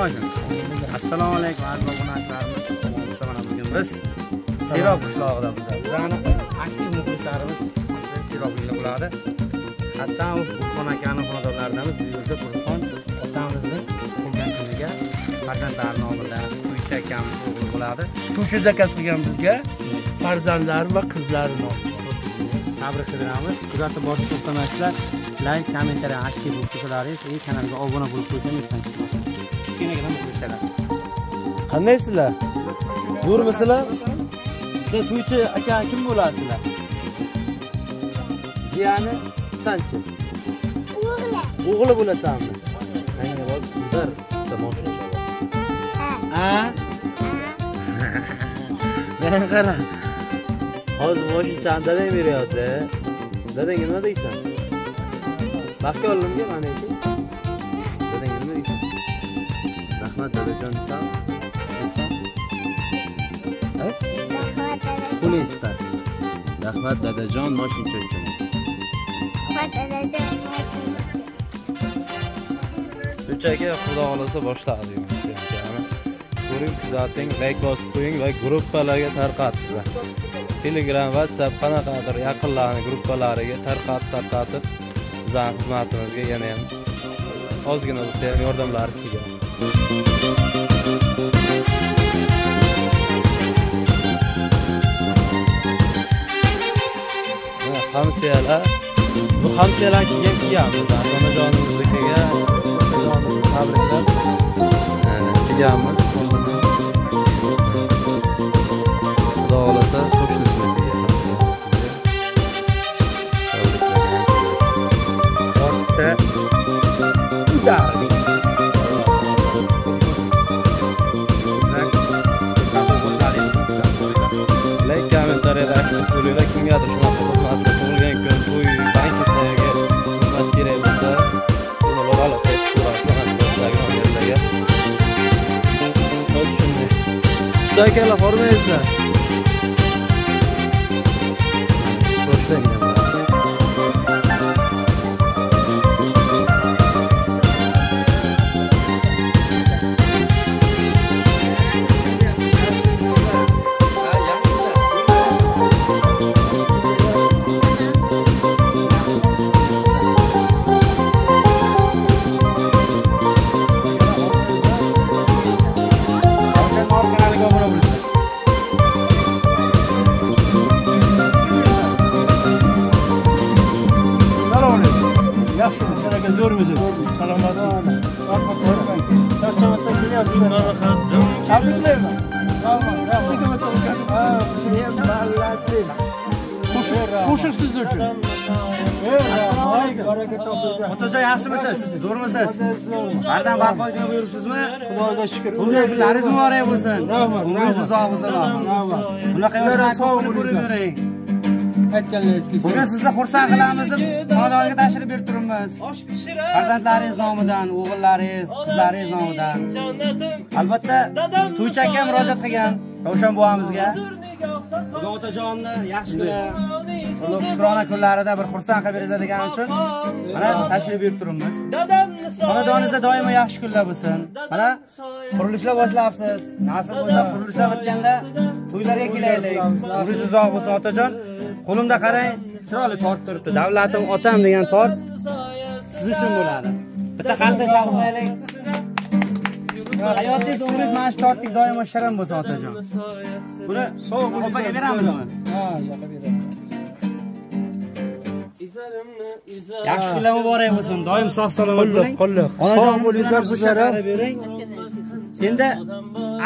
Hoshim. Assalomu alaykum aziz obunachilarimiz. Mana bugun biz Serob qishlog'ida bizani aktiv muxlislarimiz Serobliklar bo'ladi. Hatto Burxon akaning xonadonlaridamiz. Bu yerda Burxon otamizni qilgan kuniga farzandlari nomidan To'ychi akamiz o'g'li bo'ladi. To'ychi zakat qilgan bizga farzandlari va qizlari nomidan tabrik qilamiz. Kuzatib borib to'xtamasizlar. Like, kommentariy aktiv bo'lib turishlaringiz, kanalga obuna bo'lib qo'ysangiz kichkinagina muxlislar. Qandaysizlar? Zo'rmisizlar? Sizlar To'ychi aka kim bo'lasizlar? Jiyani sanchi? O'g'li bo'lasanmi? Menga bor, bir mashina chaqir. Ha? Men qara. Hozir mashina chandalay beryapti. Dadangga nima deysan? Baxtga olimga mana ekan. Dadangga nima deysan? Rahmat dadajon desam. Qo'ling chiqar. Rahmat dadajon mashina uchun. Shunchaki xudo xolasa boshladi ekan. Ko'ring, kuzating, like bosib qo'ying va gruppalarga tarqatsizlar. Telegram, WhatsApp qanaqadir yaqinlarning gruppalariga tarqatib bizning xizmatimizga yana ham ozgina bo'lsa ham yordamlaringiz kelgan. Hamsiyalar, bu hamsiyalar kiyamiz. Onajonimiznikiga tabriklar. Kiyamiz. Xudo xolasa qo'shilishmasiga. Ortda udardi. Like, kommentariyada aktiv bo'linglar. Kimgadir shunaqa xizmatga tug'ilgan kun, to'y, banketlarga xizmat kerak bo'lsa, ular olib ketib ko'rasizlar. Usta akalar, hormaysizlar. Boshlayman. Qo'shiqsiz uchun. Otajon yaxshimisiz? Zo'rmisiz? Bardan barqoydina buyuribsizmi? Xudoga shukr. Bunday kunlaringiz muborak bo'lsin. Umringiz uzoq bo'lsin. Bunaqa yoshlarni ko'rib yuring. Aytganlaringizga. Bugun sizni xursand qilamiz deb xonadonga tashrif berib turibmiz. Farzandlaringiz nomidan, o'g'illaringiz, qizlaringiz nomidan. Albatta, To'ychi aka murojaat qilgan Ravshan buvamizga. Xudo otajonni yaxshigina, ulug' shukrona kunlarida bir xursand qilib beradigan uchun mana tashrif berib turibmiz. Xonadoningizda doimo yaxshi kunlar bo'lsin. Mana qurilishlar boshlabsiz. Nasib bo'lsa qurilishlar bitganda to'ylarga kelaylik. Umringiz uzoq bo'lsin otajon. Qo'limda qarang, chiroyli tort turibdi. Davlatim otam degan tort siz uchun bo'ladi. Bitta qarsa chalib qo'yaylik. Hayotingiz, umringiz mana shu tortdek doimo shirin bo'lsin otajon. Buni sovuq opaga beramizmi? Ha, shaka beramiz. Yaxshi kunlar muborak bo'lsin. Doim sog' salomat bo'ling. Sog' bo'linglar sizlar. Endi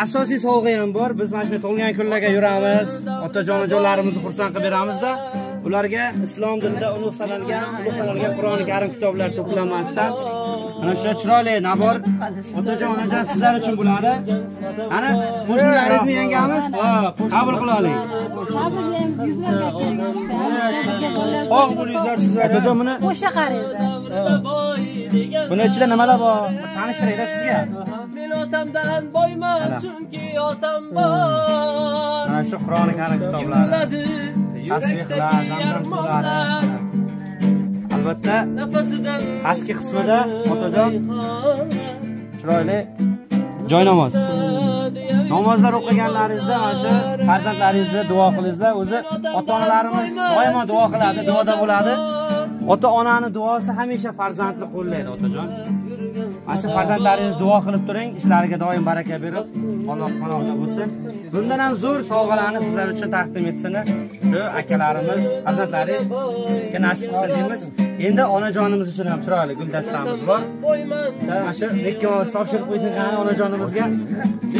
asosiy sovg'a ham bor. Biz mana shu tug'ilgan kunlarga yuramiz. Otajonajonlarimizni xursand qilib beramizda. Ularga islom dinida ulug' sanalgan Qur'oni Karim kitoblar to'planmasidan ana shu chiroyli nabor otajon onajon sizlar uchun bo'ladi. Ana qo'shnilaringizni yangamiz. Qabul qila oling. Sog' bo'linglar sizlar. Otajon buni qo'shni qaraysiz. Buni ichida nimalar bor? Tanishtirayda sizga. Men otamdan boyman, chunki otam bor. Mana shu Qur'oni Karim kitoblari. Tasbihlar, zamzam suvlari. Albatta, pastki qismida otajon chiroyli joy namoz. Namozlar o'qiganlaringizda mana shu farzandlaringizni duo qilingizlar. O'zi ota-onalarimiz doimo duo qiladi, duoda bo'ladi. Ota-onaning duosi hamisha farzandni qo'llaydi, otajon. Mana shu farzandlaringiz duo qilib turing, ishlariga doim baraka berib, Alloh panohda bo'lsin. Bundan ham zo'r sovg'alarni sizlar uchun taqdim etsin. Shu akalarimiz, farzandlaringizga nasib qilsa deymiz. Endi onajonimiz uchun ham chiroyli guldastamiz bor. Mana shu ikkovimiz topshirib qo'ysin qani onajonimizga.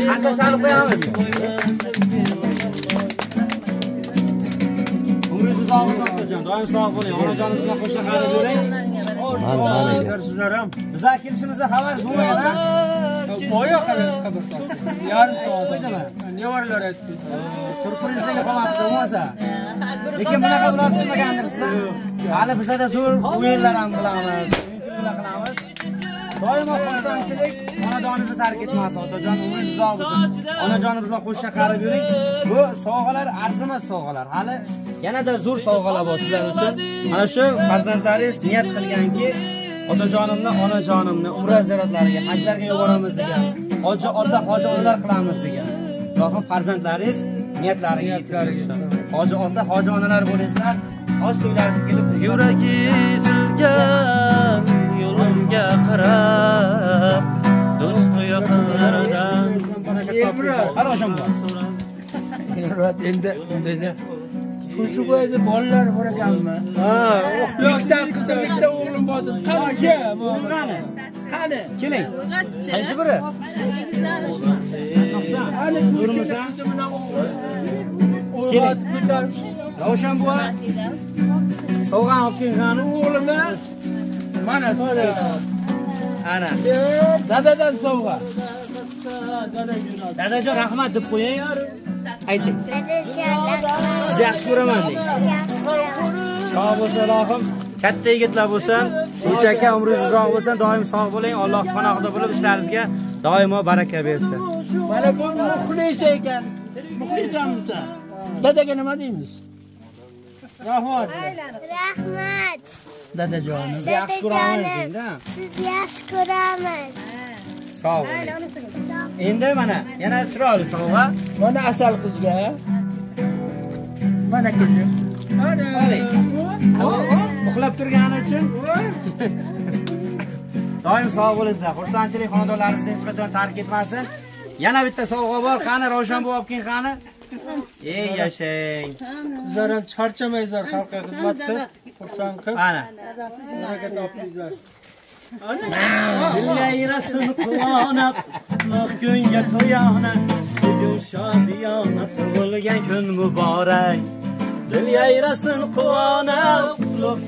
Qancha chalib qo'yamiz? Umringiz uzoq bo'lsin otajon, doim sog' bo'ling. Onajonimizga qo'shib qilib yuring. Sizlar ham bizga kelishimizda xabar bo'lmagan. Boya qilib yarim soat qo'ydimi? Nevarlar aytdi. Surprizdagi qolmoqda bo'lmasa. Lekin bunaqa bo'lib turmagandirsiz. Hali bizada zo'r o'yinlar ham qilamiz. O'yinlar qilamiz. Doimo xursandchilik onajoningizni tark etmasin, otajon. Umringiz uzoq bo'lsin. Onajoningiz bilan qo'shib qarib yuring. Bu sovg'alar arzimas sovg'alar. Hali yanada zo'r sovg'alar bor sizlar uchun. Mana shu farzandlaringiz niyat qilganki, otajonimni, onajonimni umra ziyoratlariga, hajlarga yuboramiz degan. Hoji ota, hoji onalar qilamiz degan. Ilohim farzandlaringiz niyatlariga yetkazsin. Hoji ota, hoji onalar bo'lingizlar. Hoji to'ylarga kelib, yuragi ezilgan yo'limga qarab, do'st yaqinlaridan baraka topib. Qarasham bor. Hurmat endi undayda shu bo'yda bolalar bor ekanmi? Ha, ikkita qizim, ikkita o'g'lim bor. Qani? Qani? Keling. Qaysi biri? Qani ko'rmisan? Keling. Ravshan buva. Sovg'a olib kelgan O'g'limni mana ana. Dadadan sovg'a. Dadajon rahmat deb qo'ying. Ayting. Sizni yaxshi ko'raman deng. Sog' bo'lsin Allohim. Katta yigitlar bo'lsin. Uch aka umringiz uzoq bo'lsin, doim sog' bo'ling. Alloh panohida bo'lib ishlaringizga doimo baraka bersin. Mana bu muxlis ekan. Muxlisanmisan? Dadaga nima deymiz? Rahmat. Rahmat. Dadajonim. Sizni yaxshi ko'raman deng-da. Sizni yaxshi ko'raman. Sog' bo'ling. Endi mana yana chiroyli sovg'a. Mana asal qizga. Mana kuzim. Mana. Uxlab turgani uchun doim sog' bo'lingizlar. Xursandchilik xonadonlaringizni hech qachon tark etmasin. Yana bitta sovg'a bor. Qani Ravshan bo'lib keling qani. Ey yashang. Sizlar ham charchamaysizlar xalqqa xizmatda. Xursand qilib. Ana. Baraka topingizlar. Dilga yirasin quvonib, kunga to'yona, bugun shodiyona tug'ilgan kun muborak. Dilga yirasin quvonib,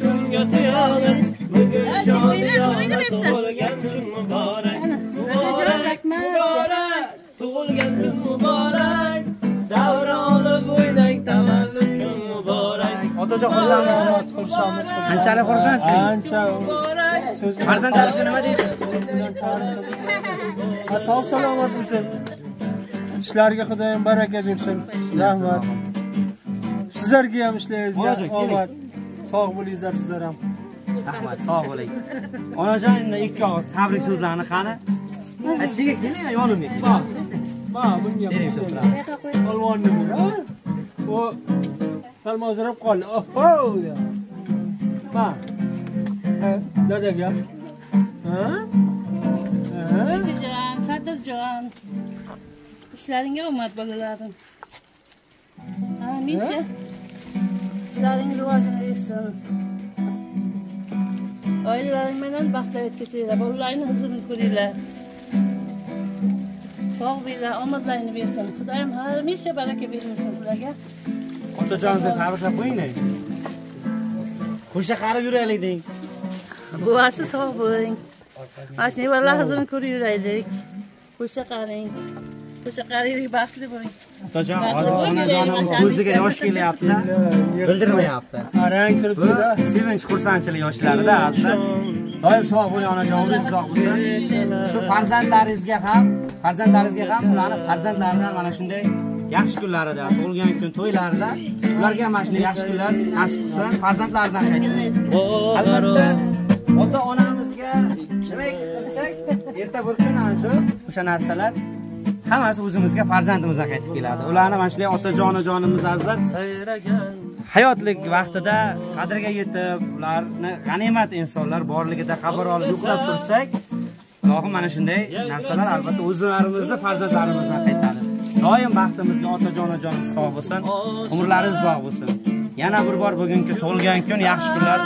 kunga to'yona, bugun shodiyona tug'ilgan kun muborak. Muborak, muborak, tug'ilgan kun muborak. Davroni bo'ylang tavallud kun muborak. Otajon xursandmiz. Qanchalik xursandsiz? Ancha. Farzandlaringizga nima deysiz? Sog' salomat bo'lsin. Ishlariga Xudoyim baraka bersin. Rahmat. Sizlarga ham ishlaringizga omad. Sog' bo'lingizlar sizlar ham. Rahmat, sog' bo'ling. Onajonimni ikki og'iz tabrik so'zlarini qani? Ashyiga keling, yonimga keling. Ba, bunga olvonni bir. O salmozrab qoldi. Oho! Ba. Dadaga. Ha? Jon, Sadirjon. İşlaringga omad bolalarim. Hamisha ishlaring rivojini bersin. Oilalaring bilan baxtli kechinglar. Bolalaringni huzurni ko'ringlar. Sog' bo'linglar, omadlaringni bersin. Xudoyim hamisha baraka bersin sizlarga. Otajoningizni tabriklab qo'ying. Qo'sha qarib yuraylik deng. Buvasi sog' bo'ling. Mana shu nevarlar huzurni ko'rib yuraylik. Qo'sha qaring. Qo'sha qaring, baxtli bo'ling. Otajon, hozir onajonim ko'ziga yosh kelyapti. Bildirmayapti. Arang turibdi-da. Sevinch, xursandchilik yoshlarida asli. Doim sog' bo'ling onajoningiz uzoq bo'lsin. Shu farzandlaringizga ham ularni farzandlaridan mana shunday yaxshi kunlarida, tug'ilgan kun to'ylarida ularga mana shunday yaxshi kunlar nasib qilsin, farzandlaridan qaytsin. Albatta ota-onamizga nima qilsak, erta bir kun ana shu o'sha narsalar hammasi o'zimizga farzandimizdan qaytib keladi. Ularni mana shunday otajon onajonimiz azizlar hayotlik vaqtida qadriga yetib, ularni g'animat insonlar borligida xabar olib yo'qlab tursak, Allohim mana shunday narsalar albatta o'zlarimizga farzandlarimizdan qaytadi. Doim baxtimizga otajon onajonimiz sog' bo'lsin, umrlaringiz uzoq bo'lsin. Yana bir bor bugungi tug'ilgan kun, yaxshi kunlar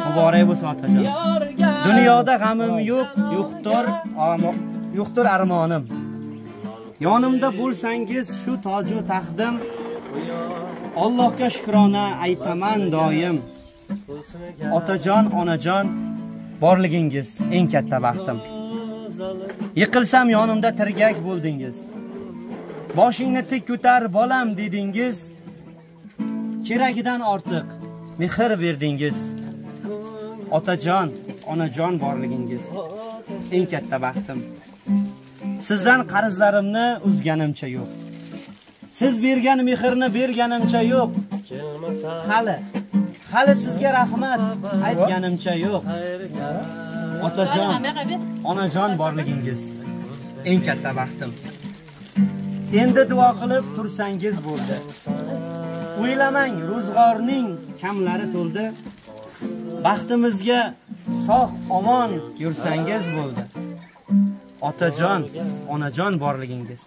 muborak bo'lsin otajon. Dunyoda g'amim yo'q, yo'qdir armonim. Yonimda bo'lsangiz shu toju taxtim, Allohga shukrona aytaman doim. Otajon, onajon borligingiz eng katta baxtim. Yiqilsam yonimda tirgak bo'ldingiz. Boshingni tik ko'tar bolam dedingiz. Keragidan ortiq mehr berdingiz. Otajon, onajon borligingiz eng katta baxtim. Sizdan qarzlarimni uzganimcha yo'q. Siz bergan mehrni berganimcha yo'q. Hali sizga rahmat aytganimcha yo'q. Otajon, onajon borligingiz eng katta baxtim. Endi duo qilib tursangiz bo'ldi. O'ylamang, ro'zg'orning kamlari to'ldi. Baxtimizga sog' omon yursangiz bo'ldi. Otajon, onajon borligingiz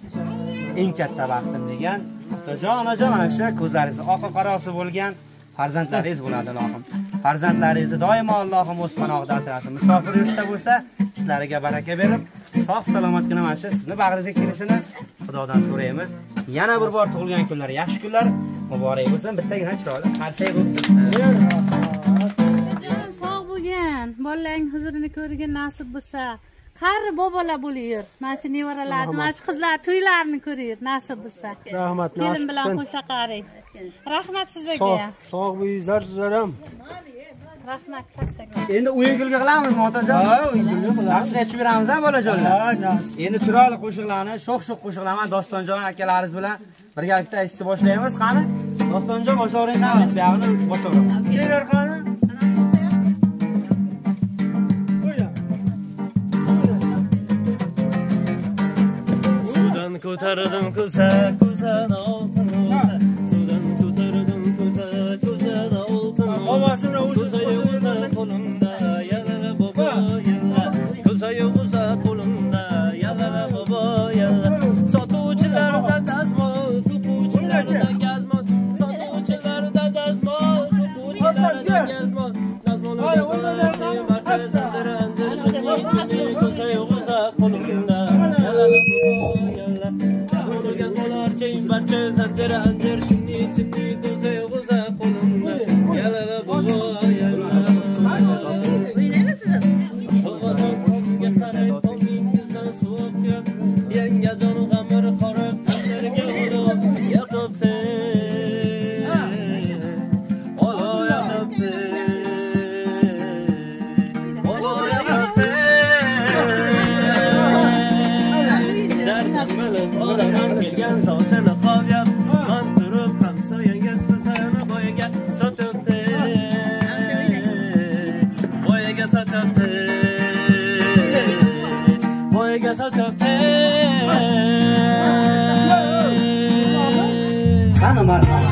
eng katta baxtim degan. Otajon, onajon ana shu ko'zlaringiz oqa qarosi bo'lgan farzandlaringiz bo'ladi Allohim. Farzandlaringizni doimo Allohim o'z panohida asrasin. Musofir yurtda bo'lsa, ishlariga baraka berib, sog' salomatgina mana shu sizni bag'ringizga kelishini Xudodan so'raymiz. Yana bir bor tug'ilgan kunlar, yaxshi kunlar muborak bo'lsin. Bittagina chiroyli qarsak bo'lib tursin. Sog' bo'lgan, bolalarning huzurini ko'rgan nasib bo'lsa, qari bobolar bo'layur. Mana shu nevaralarni, mana shu qizlar to'ylarini ko'rayur, nasib bo'lsa. Rahmat, nasib kelin bilan qo'sha qaring. Rahmat sizlarga. Sog' bo'linglar sizlar ham. Rahmat kattaga. Endi o'yingilga qilamizmi otajon? Ha, o'yingilga qilamiz. Darsga aytib beramiz-a bolajonlar? Ha, endi chiroyli qo'shiqlarni, sho'x-sho'x qo'shiqlarni Dostonjon akalaringiz bilan birgalikda aytishni boshlaymiz. Qani? Dostonjon boshlavering-mi? Buyog'ini boshlaymiz. Kelinglar qani? Ko'tardim ko'zan oltin suvdan ko'tardim ko'zan oltin ovasini o'zi qo'limda yalala bobo yalla ko'zayi o'zi qo'limda yalala bobo yalla sotuvchilarda dazmol to'quvchilarda gazmol sotuvchilarda dazmol to'quvchilarda gazmol dazmol ko'zayi o'zi qo'limda yalala bobo barcha zanjir anjir shinni chinni do'za g'o'za qo'limda yalala bobo yalala o'ylaylasizmi qarab tomingizdan so'qib yangajon g'amir qorib taqdirga olib yoqibdi olo yoqibdi olo yoqibdi dardim bilib olamam kelgan sochini qovyap man turib hamsoyangiz qizini boyaga sotibdi boyaga sotibdi boyaga sotibdi qani marhamat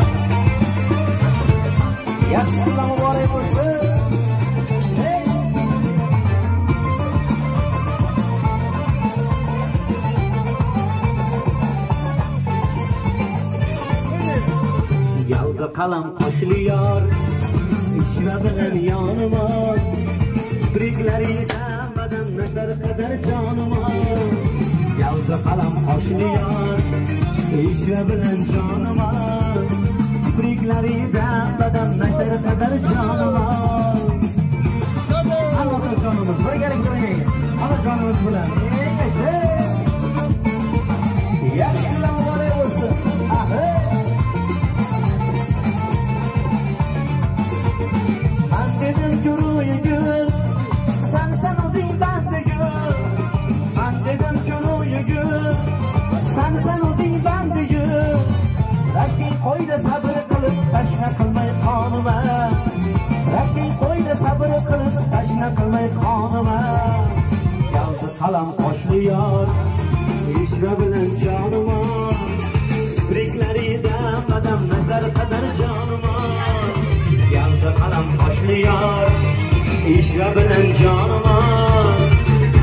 yaxshi kunlar muborak bo'lsin. Yalda qalam qo'shiliyor ishva bilan yonima kipriklaridan badan nashlar qadar jonima yalda qalam qo'shiliyor ishva bilan jonima kipriklaridan badan nashlar qadar jonima Alloh jonimiz birgalikda o'ynaylik. Alloh jonimiz bilan yaxshi kunlar muborak bo'lsin. Dedim çoruyu gül, sen o'zing banda gül. Ben dedim çoruyu gül, sen o'zing banda gül. Rashking qo'yda sabr qilib, tashna qilmay qonima. Rashking qo'yda sabr qilib, tashna qilmay qonima. Yaldi qalam qo'sh yor ishra bilan jonima kiriklarida qadam tashlar qadar jonima yalda qalam qoshli yor ishra bilan jonima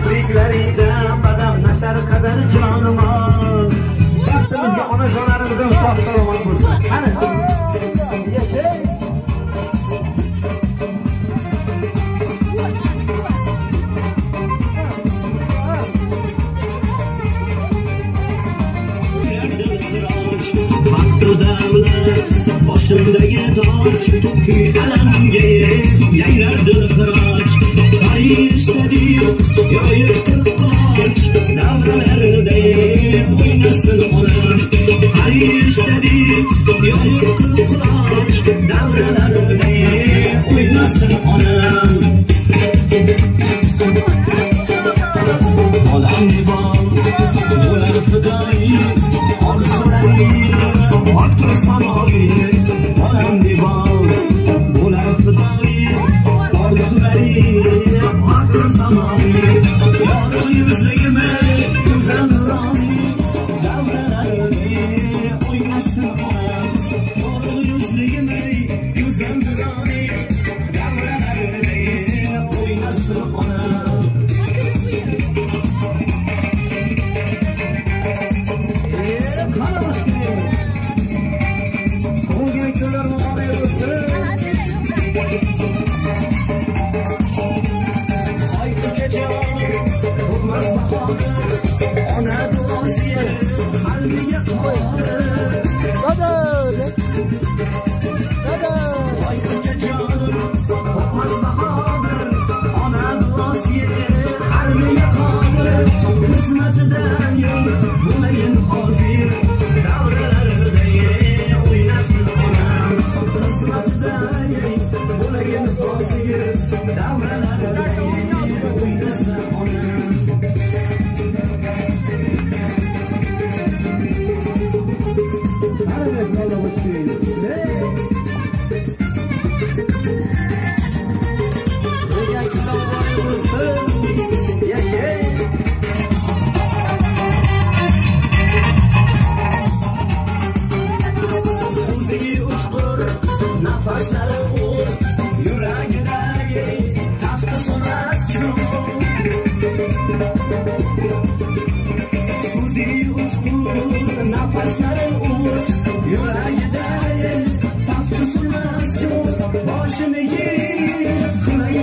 kiriklarida qadam tashlar qadar jonima baxtimizga onajonarimizga sog' salomat bo'lsin. Qani yashay davlat boshimdagi toj kuy alamga yaylardi xiroj farishtadir yoyib qirqoch davralarda o'ynasin onam farishtadir yoyib qirqoch davralarda o'ynasin onam olam divan bo'lar fidoyi orzularing Aktor samavi, olam divan, bo'lar fidoyi, orzulari, aktor samavi, yorug' yuzligimi, go'zal nuroniy, davralarida o'ynasin onam, yorug' yuzligimi, go'zal nuroniy, davralarida o'ynasin onam. Ona duosi qalbiga qo'ydi. Oyquncha jonim to'qmas bahodir. Ona duosi qalbiga qo'ydi. Xizmatida bo'layin hozir. Davralarda o'ynasin onam. Xizmatida bo'layin hozir. Davralarda o'ynasin onam. Nafaslari o'r yuragidagi tafti so'nas chun Suzi uchqur nafaslari o'r yuragidagi tafti so'nas chun boshini yeb qulay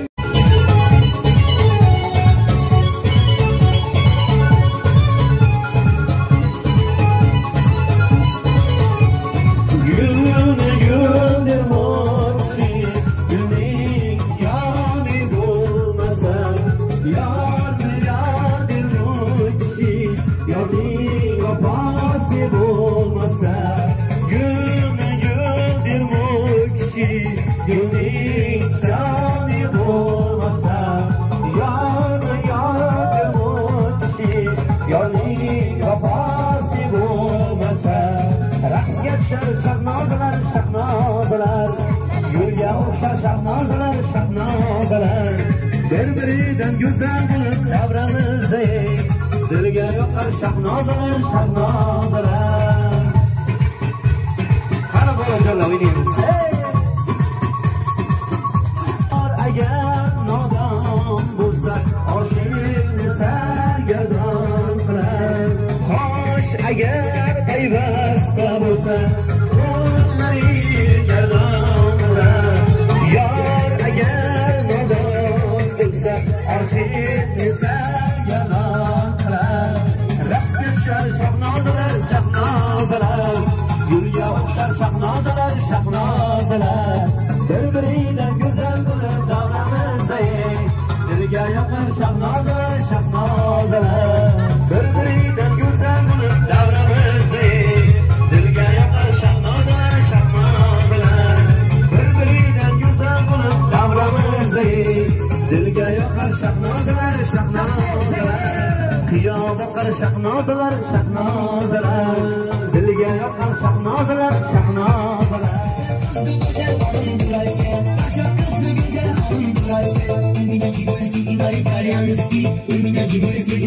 bir-biridan go'zal bo'lib davramizda dilga yoqar shahnozalar shahnozalar qani bolajonlar o'ynaymiz agar nodon bo'lsa oshiqni sargardon qilar xo'sh agar payvasta bo'lsa shahnozalar shahnozalar bir-biridan go'zal bo'lib davramizda dilga yoqar shahnozalar shahnozalar bir-biridan go'zal bo'lib davramizda dilga yoqar shahnozalar shahnozalar bir-biridan go'zal bo'lib davramizda dilga yoqar shahnozalar shahnozalar qiyomat qar shahnozalar shahnozalar dilga yoqar shahnozalar shahnozalar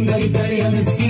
Illuminati,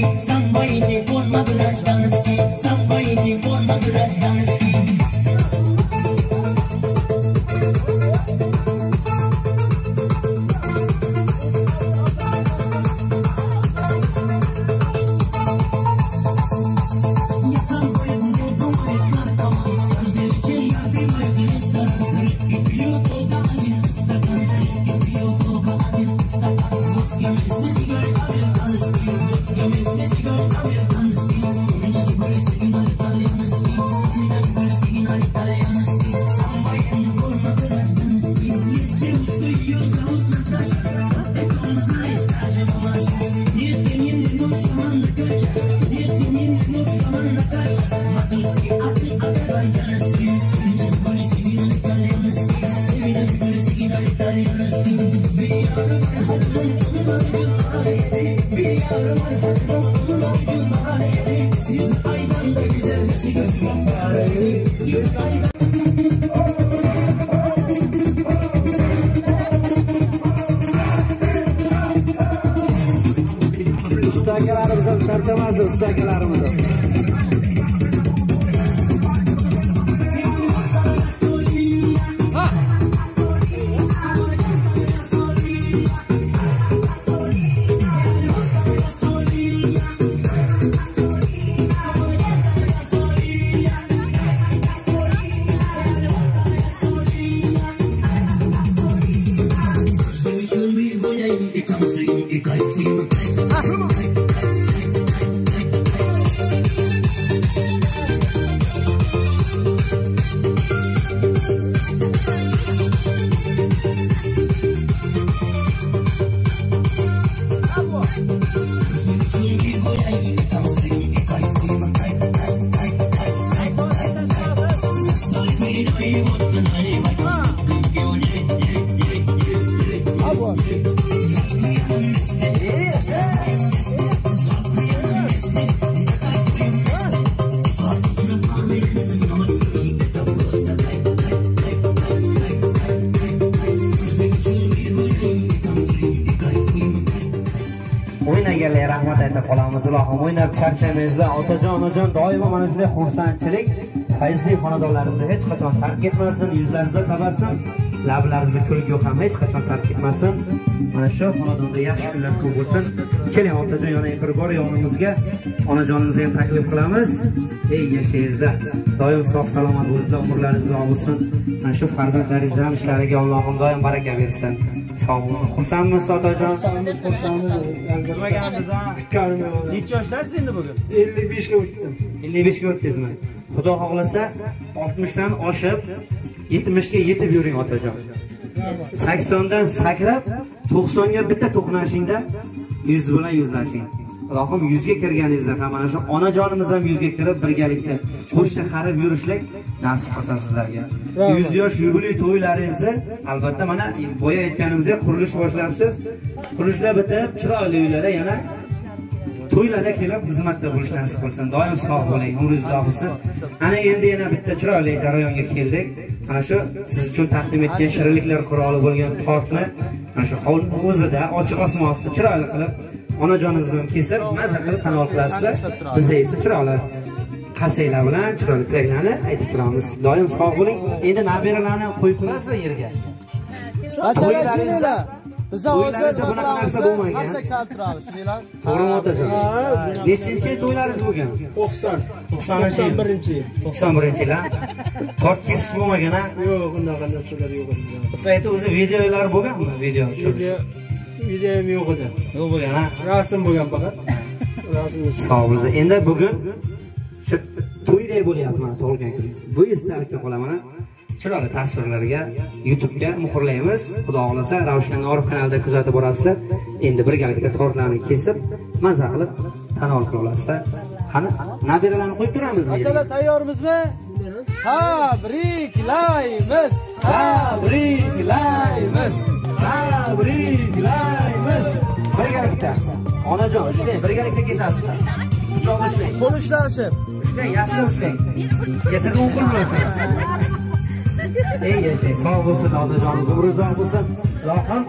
Ustakalarimiz tartamaz, ustakalarimiz. O'ynaganlar rahmat aytib qolamiz. Ilohim o'ynab charchaymizlar. Otajon, onajon doimo mana shunday xursandchilik fayzli xonadonlaringizni hech qachon tark etmasin, yuzlaringizda tabassum, lablaringizda kulgu ham hech qachon tark etmasin. Mana shu xonadonda yaxshi kunlar ko'p bo'lsin. Keling otajon yana bir bor yonimizga onajoningizni ham taklif qilamiz. Ey yashayingizlar. Doim sog' salomat bo'linglar, umrlaringiz uzoq bo'lsin. Mana shu farzandlaringiz ham ishlariga Allohim doim baraka bersin. Sog' bo'ling. Xursandmisiz otajon? Xursandmiz. Bilmaganmiz ha. Necha yoshlarsiz endi bugun? 55 ga o'tdim. 55 ga o'tdingizmi? Xudo xohlasa 60 dan oshib 70 ga yetib yuring otajon. 80 dan sakrab 90 ga bitta to'qnashingda yuz bilan yuzlashing. Ilohim 100 ga kirganingizda ham mana shu onajonimiz ham 100 ga kirib birgalikda qo'shcha qarib yurishlik nasib qilsin sizlarga. 100 yosh yubiley to'ylaringizda albatta mana boya aytganimizdek qurilish boshlabsiz. Qurilishlar bitib, chiroyli uylarda yana to'ylarda kelib xizmatda bo'lish nasib qilsin. Doim sog' bo'ling, umringiz uzoq bo'lsin. Ana endi yana bitta chiroyli jarayonga keldik. Mana shu siz uchun taqdim etgan shirinliklar quroli bo'lgan tortni mana shu hovli o'zida ochiq osmon ostida chiroyli qilib onajoningiz bilan kesib, mazza qilib tanovul qilasizlar. Bizga esa chiroyli qasanglar bilan chiroyli tilaklarni aytib turamiz. Doim sog' bo'ling. Endi nabiralarni qo'yib qo'yasiz yerga. Qachonlar biz hozir bunaqa narsa bo'lmagan. To'g'rimi otajon? Nechinchi to'ylaringiz bo'lgan? 91-yil. 91-yil. Tort kesish bo'lmagan ha? Yo'q, unaqa narsalar yo'q edi. Paytda o'zi videolar bo'lganmi? Video Videom yo'q edi. yo'q bo'lgan ha? Rasm bo'lgan faqat. Rasm. Sog' bo'lsin. Endi bugun shu to'yday bo'lyapti mana tug'ilgan kuningiz. Bu esdalikka qolaman. Chiroyli tasvirlarga YouTube'ga muhrlaymiz. Xudo xolasa Ravshan Norov kanalida kuzatib borasizlar. Endi birgalikda tortlarni kesib, mazza qilib tanovul qila olasizlar. Qani, nabiralarni qo'yib turamizmi? Qachonlar tayyormizmi? Tabriklaymiz. Tabriklaymiz. Tabriklaymiz. Birgalikda. Onajon, ishlang, birgalikda kesasizlar. Uchoqda ishlang. Qo'nishlashib. Ishlang, yaxshi ishlang. Siz o'qirmaysiz. Ey yashay, sog' bo'lsin otajonimiz, umri uzoq bo'lsin. Ilohim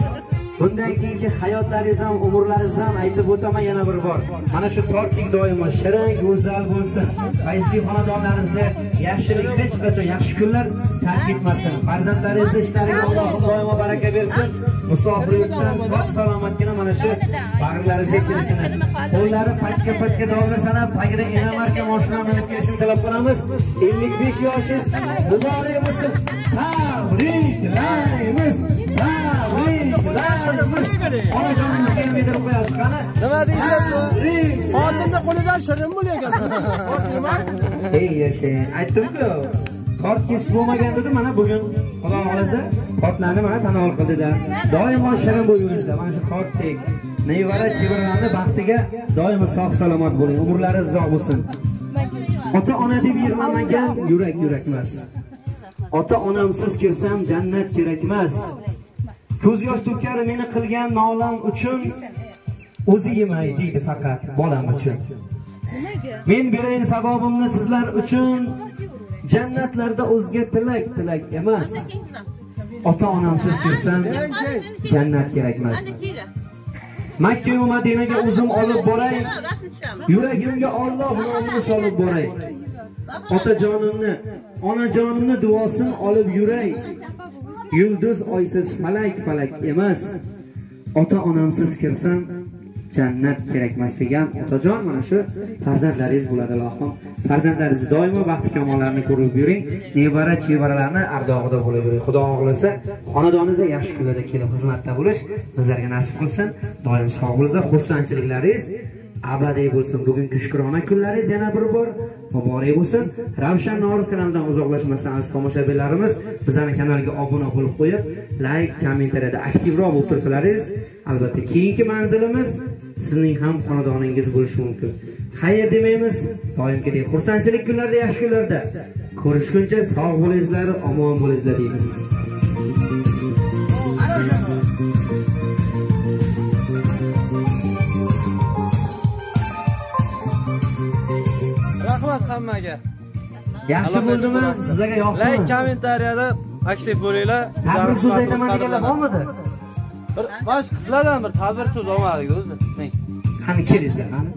bundan keyingi hayotlaringiz ham, umrlaringiz ham aytib o'taman yana bir bor. Mana shu torting doimo shirin, go'zal bo'lsin. Fayzli xonadonlaringizda yaxshilik hech qachon, yaxshi kunlar tark etmasin. Farzandlaringizning ishlariga Allohim doimo baraka bersin. Musofirlikdan sog' salomatgina mana shu bag'rlaringizga kelishini, qo'llari pachka dollar sanab, tagida inomarka mashinani olib kelishini talab qilamiz. 55 yoshingiz muborak bo'lsin. Tabriklaymiz. Onajonimizga ham yedirib qo'yasiz qani? Nima deysiz? Xotinning qo'lidan shirin bo'lagan. Ey yashay, aytdim-ku. Tort kesish bo'lmagan dedi, mana bugun Xudo xolasa tortlarni mana tanovul qildida. Doimo shirin bo'lingizlar. Mana shu tortdek nevara chevaralarni baxtiga doimo sog' salomat bo'ling, umrlaringiz uzoq bo'lsin. Ota-ona deb yig'lamagan yurak emas. Ota-onamsiz kirsam jannat kerak emas. Ko'z yosh to'kar meni qilgan nolam uchun, o'zi yemay deydi faqat bolam uchun. Men berayin savobimni sizlar uchun, jannatlarda o'zga tilak emas. Ota-onamsiz kirsam jannat kerak emas. Makka va Madinaga o'zim olib boray, yuragimga Alloh nomini solib boray. Otajonimni, onajonimni duosini olib yuray. Yulduz oysiz falak emas. Ota-onamsiz kirsam jannat kerakmas degan otajon mana shu farzandlaringiz bo'ladi ilohim. Farzandlaringiz doimo baxti kamollarni ko'rib yuring, nevara chevaralarni ardog'ida bo'lib yuring. Xudo xohlasa xonadoningizga yaxshi kunlarda kelib xizmatda bo'lish bizlarga nasib qilsin. Doim sog' bo'linglar, xursandchiliklaringiz abadiy bo'lsin. Bugungi shukrona kunlaringiz yana bir bor muborak bo'lsin. Ravshan Norov kanalidan uzoqlashmasdan aziz tomoshabinlarimiz bizning kanalga obuna bo'lib qo'yib, like, kommentariyada aktivroq bo'lib tursalaringiz, albatta keyingi manzilimiz sizning ham xonadoningiz bo'lishi mumkin. Xayr demaymiz, doimgidek xursandchilik kunlarda, yaxshi kunlarda ko'rishguncha sog' bo'linglar, omon bo'linglar deymiz. Rahmat hammaga. Yaxshi bo'ldimi? Sizlarga yoqdimi? Like, kommentariyada aktiv bo'linglar. Tabrik so'z aytaman deganlar bormidi? Bir bosh qizlardan bir tabrik so'z olmadik o'zi. Qani kelinglar, qani.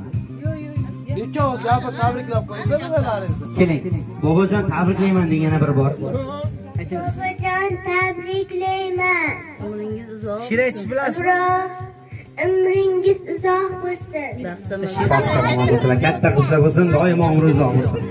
Ikkovingiz gapni tabriklab qo'yinglar. Keling. Bobojon tabriklayman degan yana bir bor. Bobojon tabriklayman. Umringiz uzoq. Shira aytish bilasiz? Umringiz uzoq bo'lsin. Baxtli Sog' salomat bo'lsin, katta qizlar bo'lsin, doimo umri uzoq bo'lsin.